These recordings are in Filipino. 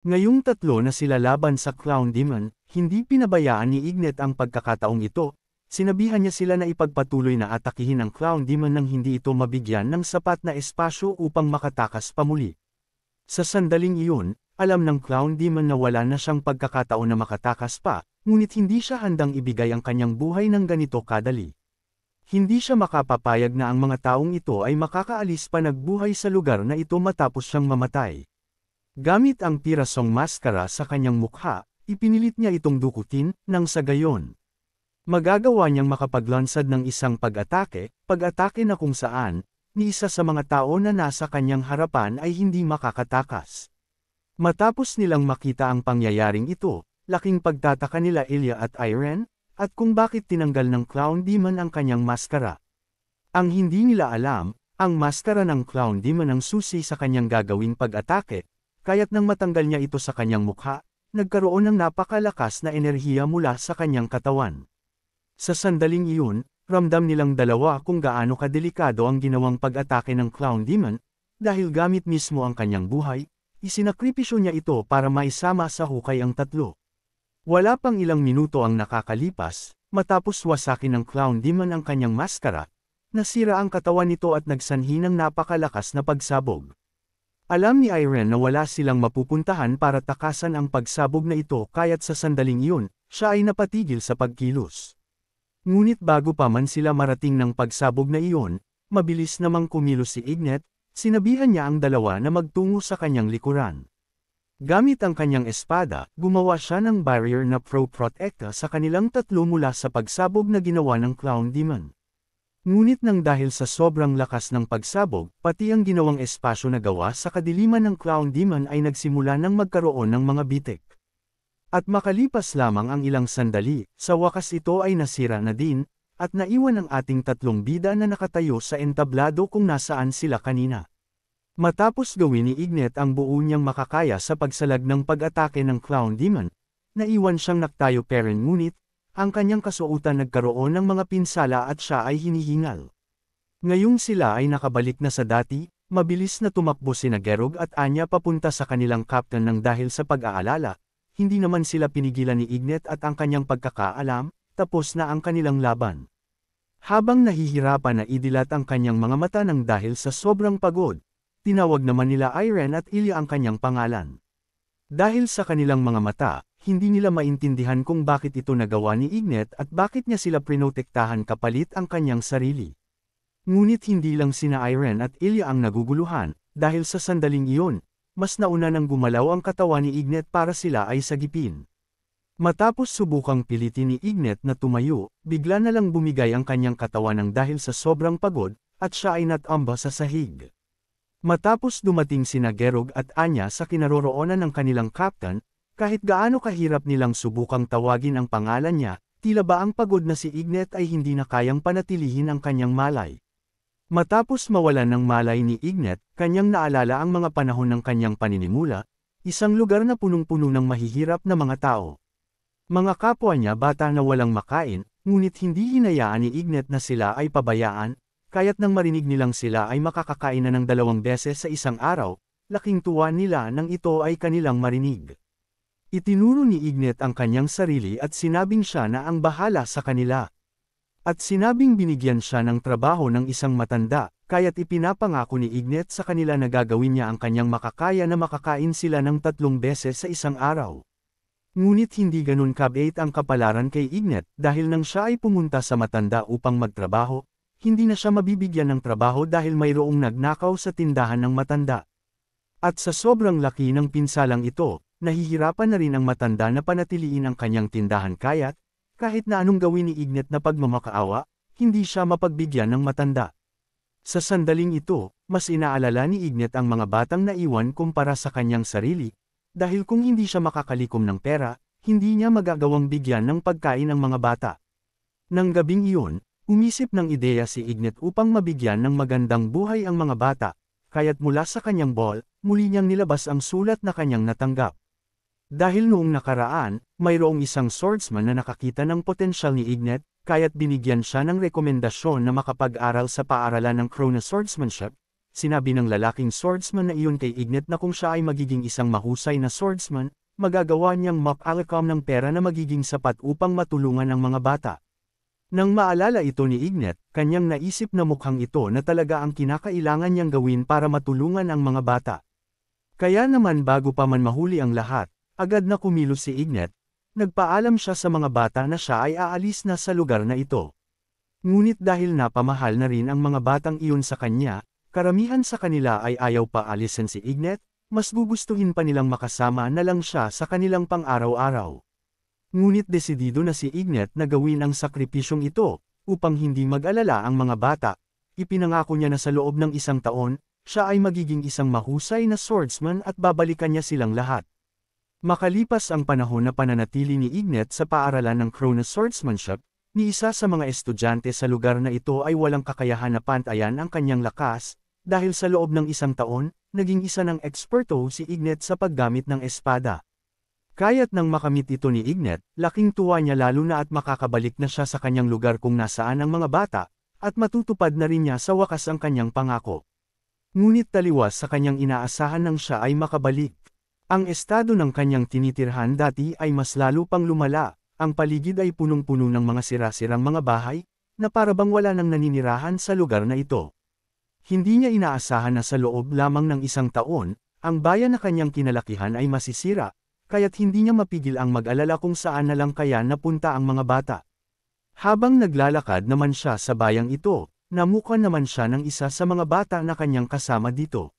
Ngayong tatlo na sila laban sa Clown Demon, hindi pinabayaan ni Ignet ang pagkakataong ito. Sinabihan niya sila na ipagpatuloy na atakihin ang Clown Demon nang hindi ito mabigyan ng sapat na espasyo upang makatakas pa muli. Sa sandaling iyon, alam ng Clown Demon na wala na siyang pagkakataon na makatakas pa, ngunit hindi siya handang ibigay ang kanyang buhay ng ganito kadali. Hindi siya makapapayag na ang mga taong ito ay makakaalis pa nagbuhay sa lugar na ito matapos siyang mamatay. Gamit ang pirasong maskara sa kanyang mukha, ipinilit niya itong dukutin, nang sa gayon magagawa niyang makapaglansad ng isang pag-atake na kung saan, ni isa sa mga tao na nasa kanyang harapan ay hindi makakatakas. Matapos nilang makita ang pangyayaring ito, laking pagtataka nila Ilya at Irene, at kung bakit tinanggal ng Clown Demon ang kanyang maskara. Ang hindi nila alam, ang maskara ng Clown Demon ang susi sa kanyang gagawing pag-atake, kaya't nang matanggal niya ito sa kanyang mukha, nagkaroon ng napakalakas na enerhiya mula sa kanyang katawan. Sa sandaling iyon, ramdam nilang dalawa kung gaano kadelikado ang ginawang pag-atake ng Clown Demon, dahil gamit mismo ang kanyang buhay, isinakripisyo niya ito para maisama sa hukay ang tatlo. Wala pang ilang minuto ang nakakalipas, matapos wasakin ng Clown Demon ang kanyang maskara, nasira ang katawan nito at nagsanhi ng napakalakas na pagsabog. Alam ni Irene na wala silang mapupuntahan para takasan ang pagsabog na ito kaya't sa sandaling iyon, siya ay napatigil sa pagkilos. Ngunit bago pa man sila marating ng pagsabog na iyon, mabilis namang kumilos si Ignet, sinabihan niya ang dalawa na magtungo sa kanyang likuran. Gamit ang kanyang espada, gumawa siya ng barrier na pro-protecta sa kanilang tatlo mula sa pagsabog na ginawa ng Clown Demon. Ngunit nang dahil sa sobrang lakas ng pagsabog, pati ang ginawang espasyo na gawa sa kadiliman ng Clown Demon ay nagsimula ng magkaroon ng mga bitik. At makalipas lamang ang ilang sandali, sa wakas ito ay nasira na din, at naiwan ang ating tatlong bida na nakatayo sa entablado kung nasaan sila kanina. Matapos gawin ni Ignet ang buo niyang makakaya sa pagsalag ng pag-atake ng Clown Demon, naiwan siyang naktayo peren ngunit, ang kanyang kasuotan nagkaroon ng mga pinsala at siya ay hinihingal. Ngayong sila ay nakabalik na sa dati, mabilis na tumakbo sina Gerog at Anya papunta sa kanilang captain nang dahil sa pag-aalala. Hindi naman sila pinigilan ni Ignet at ang kanyang pagkakaalam, tapos na ang kanilang laban. Habang nahihirapan na idilat ang kanyang mga mata nang dahil sa sobrang pagod, tinawag naman nila Irene at Ilya ang kanyang pangalan. Dahil sa kanilang mga mata, hindi nila maintindihan kung bakit ito nagawa ni Ignet at bakit niya sila prinotektahan kapalit ang kanyang sarili. Ngunit hindi lang sina Irene at Ilya ang naguguluhan, dahil sa sandaling iyon, mas nauna nang gumalaw ang katawan ni Ignet para sila ay sagipin. Matapos subukang pilitin ni Ignet na tumayo, bigla na lang bumigay ang kanyang katawan nang dahil sa sobrang pagod, at siya ay natamba sa sahig. Matapos dumating sina Gerog at Anya sa kinaroroonan ng kanilang captain, kahit gaano kahirap nilang subukang tawagin ang pangalan niya, tila ba ang pagod na si Ignet ay hindi na kayang panatilihin ang kanyang malay. Matapos mawalan ng malay ni Ignet, kanyang naalala ang mga panahon ng kanyang paninimula, isang lugar na punong-puno ng mahihirap na mga tao. Mga kapwa niya bata na walang makain, ngunit hindi hinayaan ni Ignet na sila ay pabayaan, kaya't nang marinig nilang sila ay makakakain na ng 2 beses sa isang araw, laking tuwa nila nang ito ay kanilang marinig. Itinuro ni Ignet ang kanyang sarili at sinabing siya na ang bahala sa kanila. At sinabing binigyan siya ng trabaho ng isang matanda, kaya't ipinapangako ni Ignet sa kanila na gagawin niya ang kanyang makakaya na makakain sila ng 3 beses sa isang araw. Ngunit hindi ganun kabait ang kapalaran kay Ignet dahil nang siya ay pumunta sa matanda upang magtrabaho, hindi na siya mabibigyan ng trabaho dahil mayroong nagnakaw sa tindahan ng matanda. At sa sobrang laki ng pinsalang ito, nahihirapan na rin ang matanda na panatiliin ang kanyang tindahan kaya't, kahit na anong gawin ni Ignet na pagmamakaawa, hindi siya mapagbigyan ng matanda. Sa sandaling ito, mas inaalala ni Ignet ang mga batang naiwan kumpara sa kanyang sarili, dahil kung hindi siya makakalikom ng pera, hindi niya magagawang bigyan ng pagkain ang mga bata. Nang gabing iyon, umisip ng ideya si Ignet upang mabigyan ng magandang buhay ang mga bata, kaya't mula sa kanyang ball, muli niyang nilabas ang sulat na kanyang natanggap. Dahil noong nakaraan, mayroong isang swordsman na nakakita ng potensyal ni Ignet, kaya't binigyan siya ng rekomendasyon na makapag-aral sa paaralan ng Krona Swordsmanship, sinabi ng lalaking swordsman na iyon kay Ignet na kung siya ay magiging isang mahusay na swordsman, magagawa niyang makakalakam ng pera na magiging sapat upang matulungan ang mga bata. Nang maalala ito ni Ignet, kanyang naisip na mukhang ito na talaga ang kinakailangan niyang gawin para matulungan ang mga bata. Kaya naman bago pa man mahuli ang lahat, agad na kumilos si Ignet, nagpaalam siya sa mga bata na siya ay aalis na sa lugar na ito. Ngunit dahil napamahal na rin ang mga batang iyon sa kanya, karamihan sa kanila ay ayaw pa alisin si Ignet, mas gugustuhin pa nilang makasama na lang siya sa kanilang pang-araw-araw. Ngunit desidido na si Ignet na gawin ang sakripisyong ito, upang hindi mag-alala ang mga bata. Ipinangako niya na sa loob ng 1 taon, siya ay magiging isang mahusay na swordsman at babalikan niya silang lahat. Makalipas ang panahon na pananatili ni Ignet sa paaralan ng Cronus Swordsmanship, ni isa sa mga estudyante sa lugar na ito ay walang kakayahan na pantayan ang kanyang lakas, dahil sa loob ng 1 taon, naging isa ng eksperto si Ignet sa paggamit ng espada. Kaya't nang makamit ito ni Ignet, laking tuwa niya lalo na at makakabalik na siya sa kanyang lugar kung nasaan ang mga bata, at matutupad na rin niya sa wakas ang kanyang pangako. Ngunit taliwas sa kanyang inaasahan nang siya ay makabalik. Ang estado ng kanyang tinitirhan dati ay mas lalo pang lumala. Ang paligid ay punong-puno ng mga sira-sirang mga bahay, na parabang wala nang naninirahan sa lugar na ito. Hindi niya inaasahan na sa loob lamang ng 1 taon, ang bayan na kanyang kinalakihan ay masisira, kaya't hindi niya mapigil ang mag-alala kung saan na lang kaya napunta ang mga bata. Habang naglalakad naman siya sa bayang ito, namuka naman siya ng isa sa mga bata na kanyang kasama dito.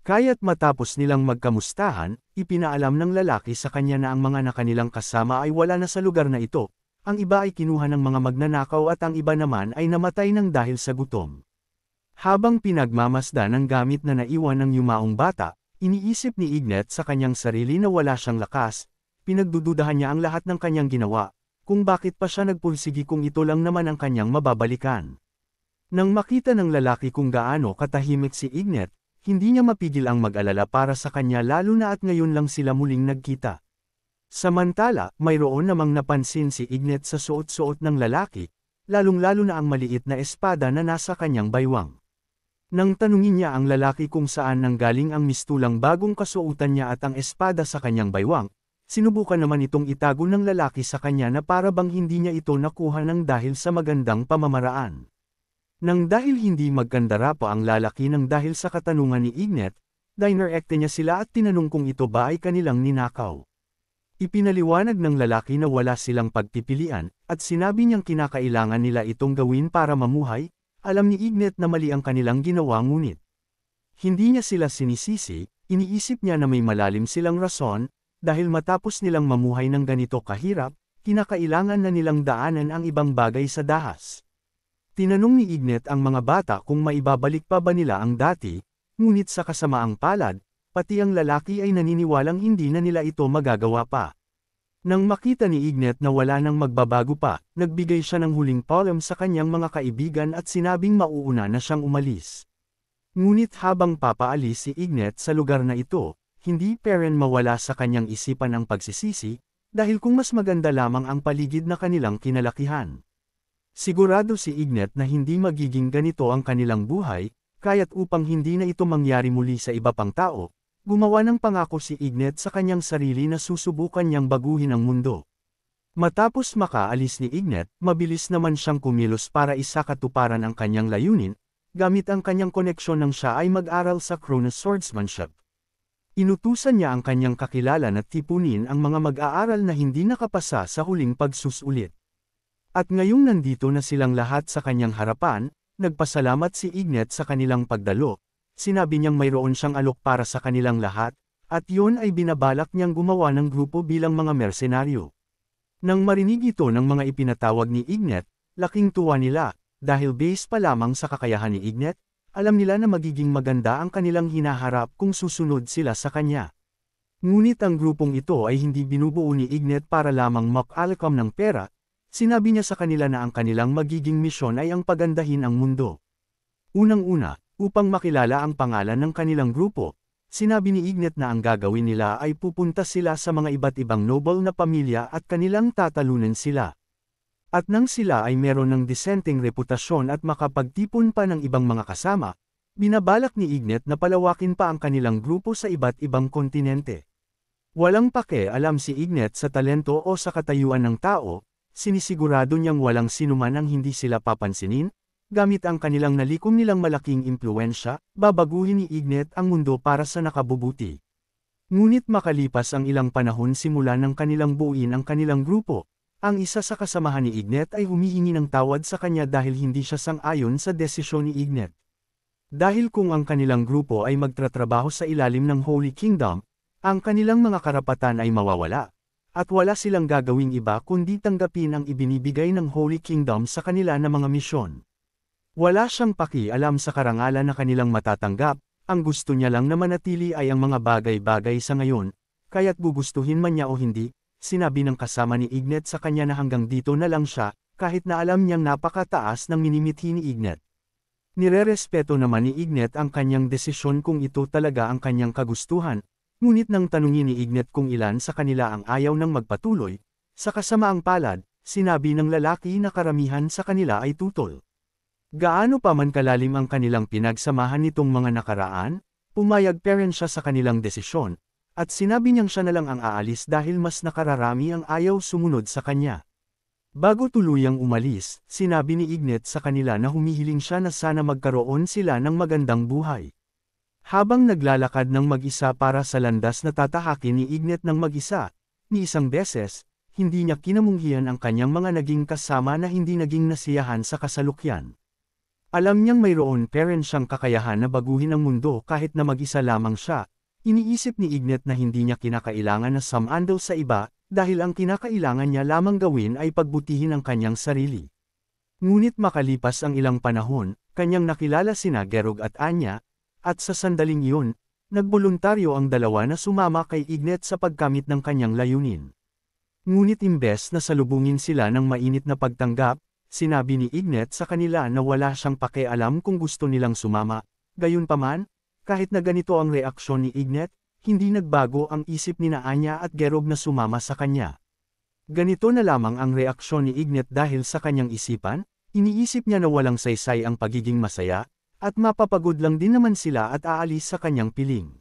Kaya't matapos nilang magkamustahan, ipinaalam ng lalaki sa kanya na ang mga nakanilang kasama ay wala na sa lugar na ito, ang iba ay kinuha ng mga magnanakaw at ang iba naman ay namatay ng dahil sa gutom. Habang pinagmamasdan ang gamit na naiwan ng yumaong bata, iniisip ni Ignet sa kanyang sarili na wala siyang lakas, pinagdududahan niya ang lahat ng kanyang ginawa, kung bakit pa siya nagpursigi kung ito lang naman ang kanyang mababalikan. Nang makita ng lalaki kung gaano katahimik si Ignet, hindi niya mapigil ang mag-alala para sa kanya lalo na at ngayon lang sila muling nagkita. Samantala, mayroon namang napansin si Ignet sa suot-suot ng lalaki, lalong-lalo na ang maliit na espada na nasa kanyang baywang. Nang tanungin niya ang lalaki kung saan nanggaling ang mistulang bagong kasuotan niya at ang espada sa kanyang baywang, sinubukan naman itong itago ng lalaki sa kanya na para bang hindi niya ito nakuha ng dahil sa magandang pamamaraan. Nang dahil hindi magkandara pa ang lalaki ng dahil sa katanungan ni Ignet, dinirekte niya sila at tinanong kung ito ba ay kanilang ninakaw. Ipinaliwanag ng lalaki na wala silang pagpipilian, at sinabi niyang kinakailangan nila itong gawin para mamuhay. Alam ni Ignet na mali ang kanilang ginawa ngunit hindi niya sila sinisisi, iniisip niya na may malalim silang rason, dahil matapos nilang mamuhay ng ganito kahirap, kinakailangan na nilang daanan ang ibang bagay sa dahas. Tinanong ni Ignet ang mga bata kung maibabalik pa ba nila ang dati, ngunit sa kasamaang palad, pati ang lalaki ay naniniwalang hindi na nila ito magagawa pa. Nang makita ni Ignet na wala nang magbabago pa, nagbigay siya ng huling paalam sa kanyang mga kaibigan at sinabing mauuna na siyang umalis. Ngunit habang papaalis si Ignet sa lugar na ito, hindi pa rin mawala sa kanyang isipan ang pagsisisi, dahil kung mas maganda lamang ang paligid na kanilang kinalakihan. Sigurado si Ignet na hindi magiging ganito ang kanilang buhay, kaya't upang hindi na ito mangyari muli sa iba pang tao, gumawa ng pangako si Ignet sa kanyang sarili na susubukan niyang baguhin ang mundo. Matapos makaalis ni Ignet, mabilis naman siyang kumilos para isakatuparan ang kanyang layunin, gamit ang kanyang koneksyon nang siya ay mag-aral sa Cronus Swordsmanship. Inutusan niya ang kanyang kakilala na tipunin ang mga mag-aaral na hindi nakapasa sa huling pagsusulit. At ngayong nandito na silang lahat sa kanyang harapan, nagpasalamat si Ignet sa kanilang pagdalo, sinabi niyang mayroon siyang alok para sa kanilang lahat, at yun ay binabalak niyang gumawa ng grupo bilang mga mersenaryo. Nang marinig ito ng mga ipinatawag ni Ignet, laking tuwa nila, dahil base pa lamang sa kakayahan ni Ignet, alam nila na magiging maganda ang kanilang hinaharap kung susunod sila sa kanya. Ngunit ang grupong ito ay hindi binubuo ni Ignet para lamang makalakam ng pera. Sinabi niya sa kanila na ang kanilang magiging misyon ay ang pagandahin ang mundo. Unang-una, upang makilala ang pangalan ng kanilang grupo, sinabi ni Ignet na ang gagawin nila ay pupunta sila sa mga iba't ibang noble na pamilya at kanilang tatalunan sila. At nang sila ay meron ng disenteng reputasyon at makapagtipon pa ng ibang mga kasama, Binabalak ni Ignet na palawakin pa ang kanilang grupo sa iba't ibang kontinente. Walang pake-alam si Ignet sa talento o sa katayuan ng tao, sinisigurado niyang walang sinuman ang hindi sila papansinin, gamit ang kanilang nalikom nilang malaking impluwensya, babaguhin ni Ignet ang mundo para sa nakabubuti. Ngunit makalipas ang ilang panahon simula ng kanilang buuin ang kanilang grupo, ang isa sa kasamahan ni Ignet ay humihingi ng tawad sa kanya dahil hindi siya sang-ayon sa desisyon ni Ignet. Dahil kung ang kanilang grupo ay magtratrabaho sa ilalim ng Holy Kingdom, ang kanilang mga karapatan ay mawawala, at wala silang gagawing iba kundi tanggapin ang ibinibigay ng Holy Kingdom sa kanila na mga misyon. Wala siyang paki-alam sa karangalan na kanilang matatanggap, ang gusto niya lang na manatili ay ang mga bagay-bagay sa ngayon, kaya't gugustuhin man niya o hindi, sinabi ng kasama ni Ignet sa kanya na hanggang dito na lang siya, kahit na alam niyang napakataas ng minimithi ni Ignet. Nirerespeto naman ni Ignet ang kanyang desisyon kung ito talaga ang kanyang kagustuhan, ngunit nang tanungin ni Ignet kung ilan sa kanila ang ayaw nang magpatuloy, sa kasamaang palad, sinabi ng lalaki na karamihan sa kanila ay tutol. Gaano pa man kalalim ang kanilang pinagsamahan nitong mga nakaraan, pumayag pa rin siya sa kanilang desisyon, at sinabi niyang siya na lang ang aalis dahil mas nakararami ang ayaw sumunod sa kanya. Bago tuluyang umalis, sinabi ni Ignet sa kanila na humihiling siya na sana magkaroon sila ng magandang buhay. Habang naglalakad ng mag-isa para sa landas na tatahakin ni Ignet ng mag-isa, ni isang beses, hindi niya kinamunghihan ang kanyang mga naging kasama na hindi naging nasiyahan sa kasalukyan. Alam niyang mayroon pa rin siyang kakayahan na baguhin ang mundo kahit na mag-isa lamang siya. Iniisip ni Ignet na hindi niya kinakailangan na sumandal sa iba, dahil ang kinakailangan niya lamang gawin ay pagbutihin ang kanyang sarili. Ngunit makalipas ang ilang panahon, kanyang nakilala sina Gerog at Anya, at sa sandaling iyon, nagboluntaryo ang dalawa na sumama kay Ignet sa pagkamit ng kanyang layunin. Ngunit imbes na salubungin sila ng mainit na pagtanggap, sinabi ni Ignet sa kanila na wala siyang pakialam kung gusto nilang sumama, gayunpaman, kahit na ganito ang reaksyon ni Ignet, hindi nagbago ang isip ni Anya at Gerog na sumama sa kanya. Ganito na lamang ang reaksyon ni Ignet dahil sa kanyang isipan, iniisip niya na walang saysay ang pagiging masaya, at mapapagod lang din naman sila at aalis sa kanyang piling.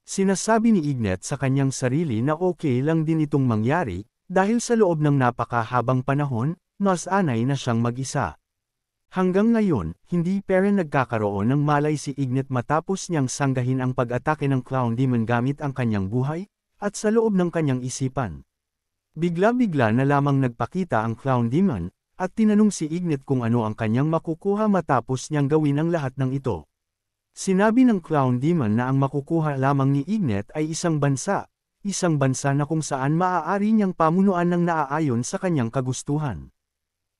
Sinasabi ni Ignet sa kanyang sarili na okay lang din itong mangyari, dahil sa loob ng napakahabang panahon, nasanay na siyang mag-isa. Hanggang ngayon, hindi pa rin nagkakaroon ng malay si Ignet matapos niyang sanggahin ang pag-atake ng Clown Demon gamit ang kanyang buhay, at sa loob ng kanyang isipan. Bigla-bigla na lamang nagpakita ang Clown Demon, at tinanong si Ignet kung ano ang kanyang makukuha matapos niyang gawin ang lahat ng ito. Sinabi ng Clown Demon na ang makukuha lamang ni Ignet ay isang bansa na kung saan maaari niyang pamunuan ng naaayon sa kanyang kagustuhan.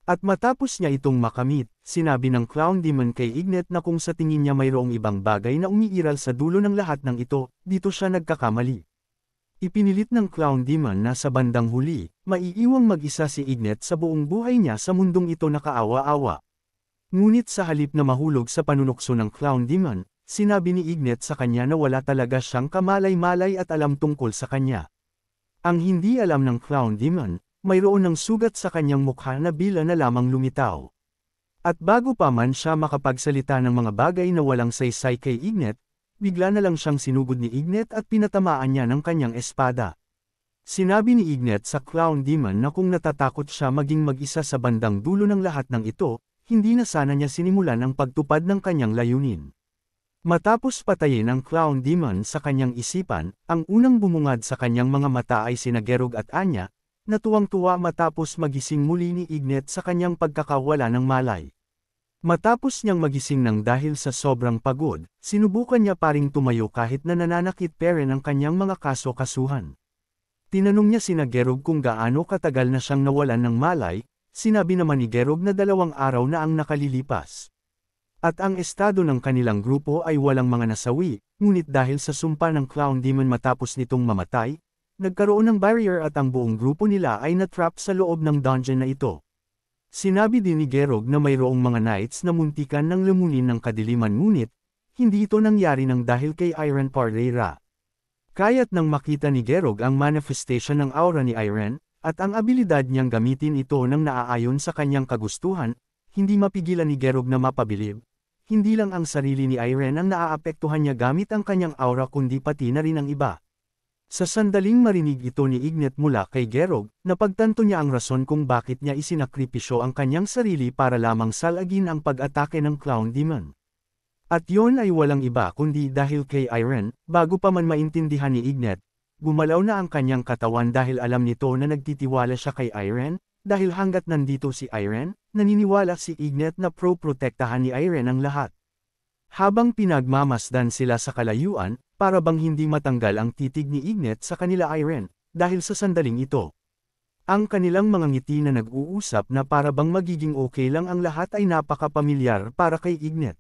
At matapos niya itong makamit, sinabi ng Clown Demon kay Ignet na kung sa tingin niya mayroong ibang bagay na umiiral sa dulo ng lahat ng ito, dito siya nagkakamali. Ipinilit ng Clown Demon na sa bandang huli, maiiwang mag-isa si Ignet sa buong buhay niya sa mundong ito na kaawa-awa. Ngunit sa halip na mahulog sa panunukso ng Clown Demon, sinabi ni Ignet sa kanya na wala talaga siyang kamalay-malay at alam tungkol sa kanya. Ang hindi alam ng Clown Demon, mayroon ng sugat sa kanyang mukha na bila na lamang lumitaw. At bago pa man siya makapagsalita ng mga bagay na walang saysay kay Ignet, bigla na lang siyang sinugod ni Ignet at pinatamaan niya ng kanyang espada. Sinabi ni Ignet sa Clown Demon na kung natatakot siya maging mag-isa sa bandang dulo ng lahat ng ito, hindi na sana niya sinimulan ang pagtupad ng kanyang layunin. Matapos patayin ang Clown Demon sa kanyang isipan, ang unang bumungad sa kanyang mga mata ay sina Gerog at Anya, natuwang-tuwa matapos magising muli ni Ignet sa kanyang pagkakawala ng malay. Matapos niyang magising ng dahil sa sobrang pagod, sinubukan niya paring tumayo kahit na nananakit pa rin ang kanyang mga kaso-kasuhan. Tinanong niya sina Gerog kung gaano katagal na siyang nawalan ng malay, sinabi naman ni Gerog na 2 araw na ang nakalilipas. At ang estado ng kanilang grupo ay walang mga nasawi, ngunit dahil sa sumpa ng Clown Demon matapos nitong mamatay, nagkaroon ng barrier at ang buong grupo nila ay natrap sa loob ng dungeon na ito. Sinabi din ni Gerog na mayroong mga knights na muntikan ng lumunin ng kadiliman ngunit, hindi ito nangyari ng dahil kay Irene Parreira. Kaya't nang makita ni Gerog ang manifestation ng aura ni Irene, at ang abilidad niyang gamitin ito ng naaayon sa kanyang kagustuhan, hindi mapigilan ni Gerog na mapabilib. hindi lang ang sarili ni Irene ang naaapektuhan niya gamit ang kanyang aura kundi pati na rin ang iba. Sa sandaling marinig ito ni Ignet mula kay Gerog, napagtanto niya ang rason kung bakit niya isinakripisyo ang kanyang sarili para lamang salagin ang pag-atake ng Clown Demon. At yon ay walang iba kundi dahil kay Irene, bago pa man maintindihan ni Ignet, gumalaw na ang kanyang katawan dahil alam nito na nagtitiwala siya kay Irene, dahil hanggat nandito si Irene, naniniwala si Ignet na pro-protektahan ni Irene ang lahat. Habang pinagmamasdan sila sa kalayuan, para bang hindi matanggal ang titig ni Ignet sa kanila Irene, dahil sa sandaling ito. Ang kanilang mga ngiti na nag-uusap na para bang magiging okay lang ang lahat ay napakapamilyar para kay Ignet.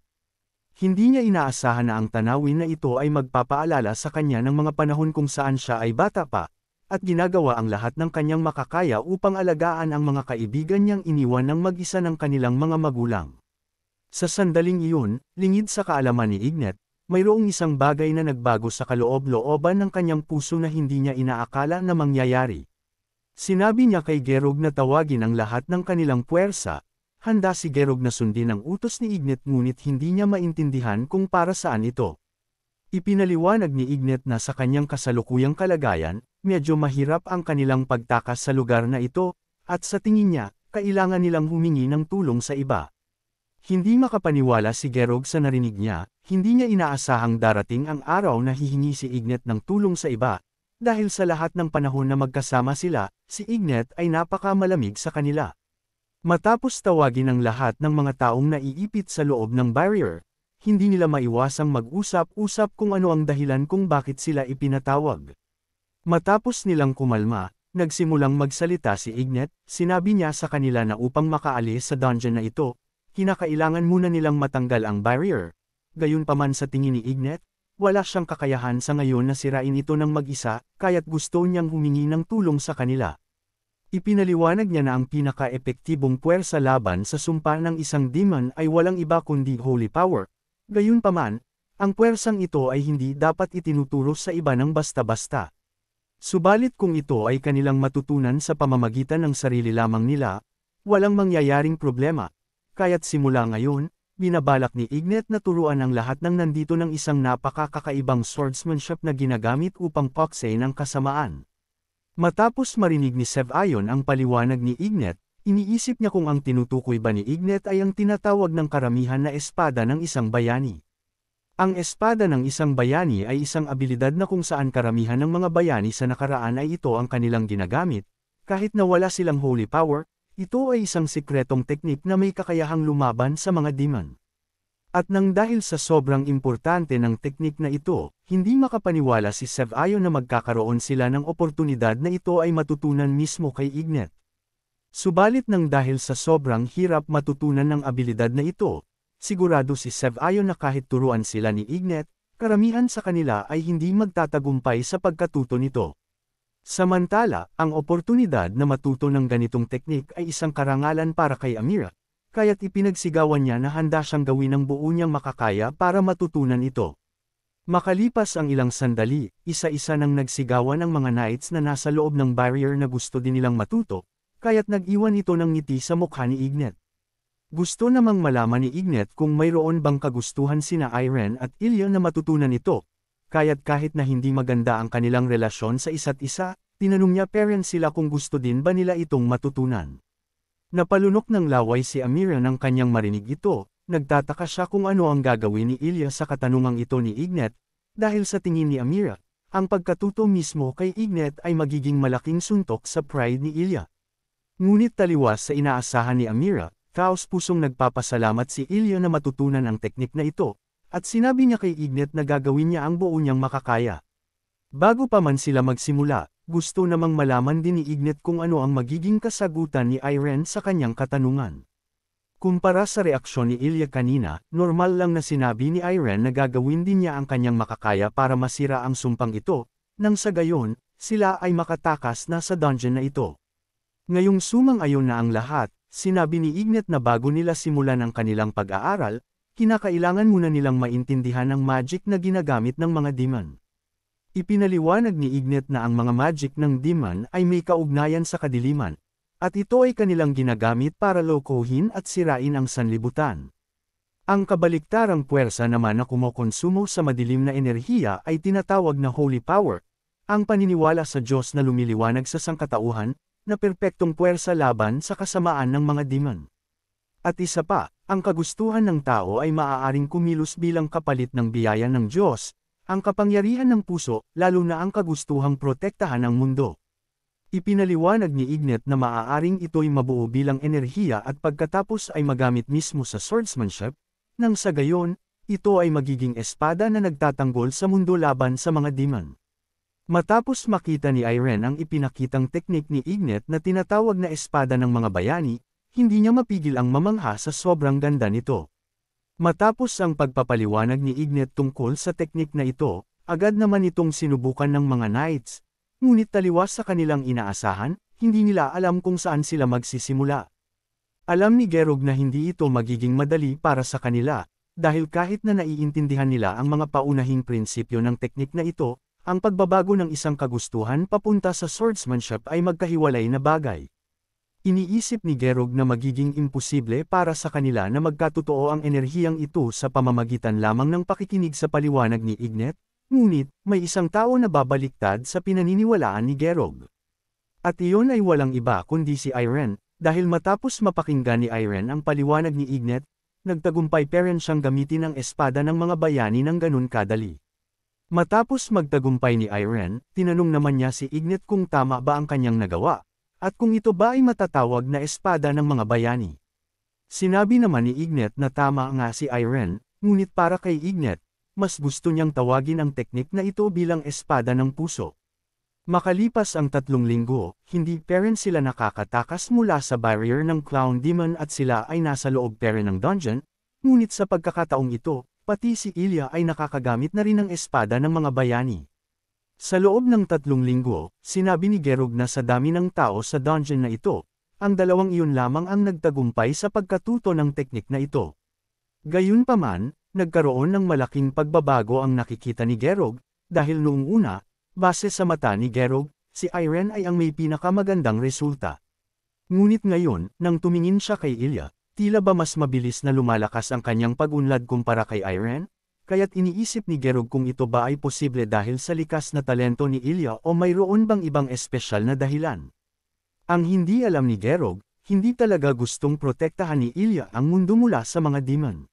Hindi niya inaasahan na ang tanawin na ito ay magpapaalala sa kanya ng mga panahon kung saan siya ay bata pa, at ginagawa ang lahat ng kanyang makakaya upang alagaan ang mga kaibigan niyang iniwan ng mag-isa ng kanilang mga magulang. Sa sandaling iyon, lingid sa kaalaman ni Ignet, mayroong isang bagay na nagbago sa kaloob-looban ng kanyang puso na hindi niya inaakala na mangyayari. Sinabi niya kay Gerog na tawagin ang lahat ng kanilang puwersa, handa si Gerog na sundin ang utos ni Ignet ngunit hindi niya maintindihan kung para saan ito. Ipinaliwanag ni Ignet na sa kanyang kasalukuyang kalagayan, medyo mahirap ang kanilang pagtakas sa lugar na ito, at sa tingin niya, kailangan nilang humingi ng tulong sa iba. Hindi makapaniwala si Gerog sa narinig niya, hindi niya inaasahang darating ang araw na hihingi si Ignet ng tulong sa iba, dahil sa lahat ng panahon na magkasama sila, si Ignet ay napakamalamig sa kanila. Matapos tawagin ang lahat ng mga taong naiipit sa loob ng barrier, hindi nila maiwasang mag-usap-usap kung ano ang dahilan kung bakit sila ipinatawag. Matapos nilang kumalma, nagsimulang magsalita si Ignet, sinabi niya sa kanila na upang makaalis sa dungeon na ito, kinakailangan muna nilang matanggal ang barrier. Gayunpaman sa tingin ni Ignet, wala siyang kakayahan sa ngayon na sirain ito ng mag-isa, kaya't gusto niyang humingi ng tulong sa kanila. Ipinaliwanag niya na ang pinaka-epektibong puwersa laban sa sumpa ng isang demon ay walang iba kundi holy power. Gayunpaman, ang puwersang ito ay hindi dapat itinuturo sa iba ng basta-basta. Subalit kung ito ay kanilang matutunan sa pamamagitan ng sarili lamang nila, walang mangyayaring problema. Kaya't simula ngayon, binabalak ni Ignet na turuan ang lahat ng nandito ng isang napakakakaibang swordsmanship na ginagamit upang paksain ang kasamaan. Matapos marinig ni Sev-Ayon ang paliwanag ni Ignet, iniisip niya kung ang tinutukoy ba ni Ignet ay ang tinatawag ng karamihan na espada ng isang bayani. Ang espada ng isang bayani ay isang abilidad na kung saan karamihan ng mga bayani sa nakaraan ay ito ang kanilang ginagamit, kahit na wala silang holy power. Ito ay isang sikretong teknik na may kakayahang lumaban sa mga demon. At nang dahil sa sobrang importante ng teknik na ito, hindi makapaniwala si Sev-Ayon na magkakaroon sila ng oportunidad na ito ay matutunan mismo kay Ignet. Subalit nang dahil sa sobrang hirap matutunan ng abilidad na ito, sigurado si Sev-Ayon na kahit turuan sila ni Ignet, karamihan sa kanila ay hindi magtatagumpay sa pagkatuto nito. Samantala, ang oportunidad na matuto ng ganitong teknik ay isang karangalan para kay Amira, kaya't ipinagsigawan niya na handa siyang gawin ang buo niyang makakaya para matutunan ito. Makalipas ang ilang sandali, isa-isa nang nagsigawan ang mga knights na nasa loob ng barrier na gusto din nilang matuto, kaya't nag-iwan ito ng ngiti sa mukha ni Ignet. Gusto namang malaman ni Ignet kung mayroon bang kagustuhan sina Irene at Ilya na matutunan ito. Kaya't kahit na hindi maganda ang kanilang relasyon sa isa't isa, tinanong niya parents sila kung gusto din ba nila itong matutunan. Napalunok ng laway si Amira nang kanyang marinig ito, nagtataka siya kung ano ang gagawin ni Ilya sa katanungang ito ni Ignet, dahil sa tingin ni Amira, ang pagkatuto mismo kay Ignet ay magiging malaking suntok sa pride ni Ilya. Ngunit taliwas sa inaasahan ni Amira, taos-pusong nagpapasalamat si Ilya na matutunan ang teknik na ito, at sinabi niya kay Ignet na gagawin niya ang buo niyang makakaya. Bago pa man sila magsimula, gusto namang malaman din ni Ignet kung ano ang magiging kasagutan ni Irene sa kanyang katanungan. Kumpara sa reaksyon ni Ilya kanina, normal lang na sinabi ni Irene na gagawin din niya ang kanyang makakaya para masira ang sumpang ito, nang sa gayon, sila ay makatakas na sa dungeon na ito. Ngayong sumang-ayon na ang lahat, sinabi ni Ignet na bago nila simulan ang kanilang pag-aaral, kinakailangan muna nilang maintindihan ang magic na ginagamit ng mga demon. Ipinaliwanag ni Ignet na ang mga magic ng demon ay may kaugnayan sa kadiliman, at ito ay kanilang ginagamit para lokohin at sirain ang sanlibutan. Ang kabaliktarang puwersa naman na kumokonsumo sa madilim na enerhiya ay tinatawag na holy power, ang paniniwala sa Diyos na lumiliwanag sa sangkatauhan, na perpektong puwersa laban sa kasamaan ng mga demon. At isa pa, ang kagustuhan ng tao ay maaaring kumilos bilang kapalit ng biyaya ng Diyos, ang kapangyarihan ng puso, lalo na ang kagustuhang protektahan ang mundo. Ipinaliwanag ni Ignet na maaaring ito'y mabuo bilang enerhiya at pagkatapos ay magamit mismo sa swordsmanship, nang sa gayon, ito ay magiging espada na nagtatanggol sa mundo laban sa mga demon. Matapos makita ni Irene ang ipinakitang teknik ni Ignet na tinatawag na espada ng mga bayani, hindi niya mapigil ang mamangha sa sobrang ganda nito. Matapos ang pagpapaliwanag ni Ignet tungkol sa teknik na ito, agad naman itong sinubukan ng mga knights, ngunit taliwas sa kanilang inaasahan, hindi nila alam kung saan sila magsisimula. Alam ni Gerog na hindi ito magiging madali para sa kanila, dahil kahit na naiintindihan nila ang mga paunahing prinsipyo ng teknik na ito, ang pagbabago ng isang kagustuhan papunta sa swordsmanship ay magkahiwalay na bagay. Iniisip ni Gerog na magiging imposible para sa kanila na magkatotoo ang enerhiyang ito sa pamamagitan lamang ng pakikinig sa paliwanag ni Ignet, ngunit may isang tao na babaliktad sa pinaniniwalaan ni Gerog. At iyon ay walang iba kundi si Irene. Dahil matapos mapakinggan ni Irene ang paliwanag ni Ignet, nagtagumpay pa rin siyang gamitin ang espada ng mga bayani ng ganun kadali. Matapos magtagumpay ni Irene, tinanong naman niya si Ignet kung tama ba ang kanyang nagawa, at kung ito ba ay matatawag na espada ng mga bayani. Sinabi naman ni Ignet na tama nga si Irene, ngunit para kay Ignet, mas gusto niyang tawagin ang teknik na ito bilang espada ng puso. Makalipas ang 3 linggo, hindi pa rin sila nakakatakas mula sa barrier ng Clown Demon at sila ay nasa loob pa rin ng dungeon, ngunit sa pagkakataong ito, pati si Ilya ay nakakagamit na rin ng espada ng mga bayani. Sa loob ng 3 linggo, sinabi ni Gerog na sa dami ng tao sa dungeon na ito, ang dalawang iyon lamang ang nagtagumpay sa pagkatuto ng teknik na ito. Gayunpaman, nagkaroon ng malaking pagbabago ang nakikita ni Gerog, dahil noong una, base sa mata ni Gerog, si Irene ay ang may pinakamagandang resulta. Ngunit ngayon, nang tumingin siya kay Ilya, tila ba mas mabilis na lumalakas ang kanyang pag-unlad kumpara kay Irene? Kaya't iniisip ni Gerog kung ito ba ay posible dahil sa likas na talento ni Ilya o mayroon bang ibang espesyal na dahilan. Ang hindi alam ni Gerog, hindi talaga gustong protektahan ni Ilya ang mundo mula sa mga demon.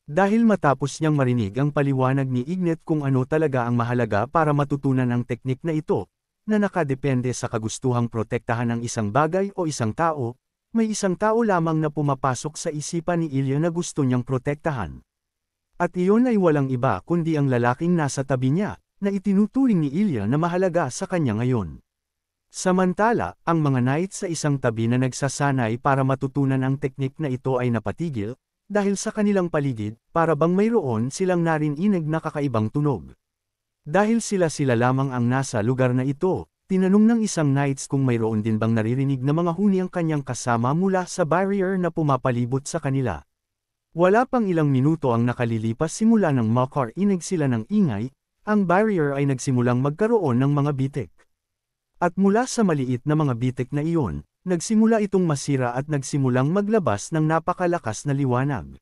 Dahil matapos niyang marinig ang paliwanag ni Ignet kung ano talaga ang mahalaga para matutunan ang teknik na ito, na nakadepende sa kagustuhang protektahan ng isang bagay o isang tao, may isang tao lamang na pumapasok sa isipan ni Ilya na gusto niyang protektahan. At iyon ay walang iba kundi ang lalaking nasa tabi niya, na itinuturing ni Ilya na mahalaga sa kanya ngayon. Samantala, ang mga knights sa isang tabi na nagsasanay para matutunan ang teknik na ito ay napatigil, dahil sa kanilang paligid, para bang mayroon silang narinig na kakaibang tunog. Dahil sila lamang ang nasa lugar na ito, tinanong ng isang knights kung mayroon din bang naririnig na mga huni ang kanyang kasama mula sa barrier na pumapalibot sa kanila. Wala pang ilang minuto ang nakalilipas simula nang makarinig sila ng ingay, ang barrier ay nagsimulang magkaroon ng mga bitik. At mula sa maliit na mga bitik na iyon, nagsimula itong masira at nagsimulang maglabas ng napakalakas na liwanag.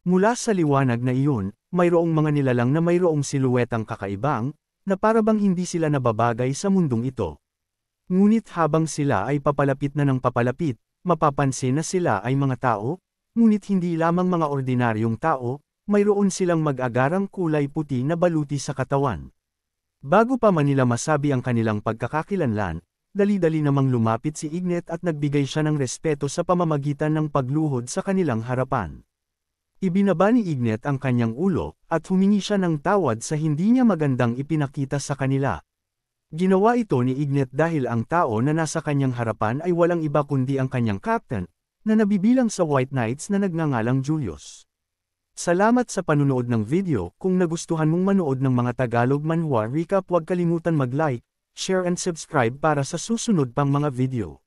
Mula sa liwanag na iyon, mayroong mga nilalang na mayroong siluetang kakaibang, na parabang hindi sila nababagay sa mundong ito. Ngunit habang sila ay papalapit na ng papalapit, mapapansin na sila ay mga tao, ngunit hindi lamang mga ordinaryong tao, mayroon silang mag-agarang kulay puti na baluti sa katawan. Bago pa man nila masabi ang kanilang pagkakakilanlan, dali-dali namang lumapit si Ignet at nagbigay siya ng respeto sa pamamagitan ng pagluhod sa kanilang harapan. Ibinaba ni Ignet ang kanyang ulo, at humingi siya ng tawad sa hindi niya magandang ipinakita sa kanila. Ginawa ito ni Ignet dahil ang tao na nasa kanyang harapan ay walang iba kundi ang kanyang captain, na nabibilang sa White Knights na nagngangalang Julius. Salamat sa panunood ng video. Kung nagustuhan mong manood ng mga Tagalog manhwa recap, huwag kalimutan mag-like, share and subscribe para sa susunod pang mga video.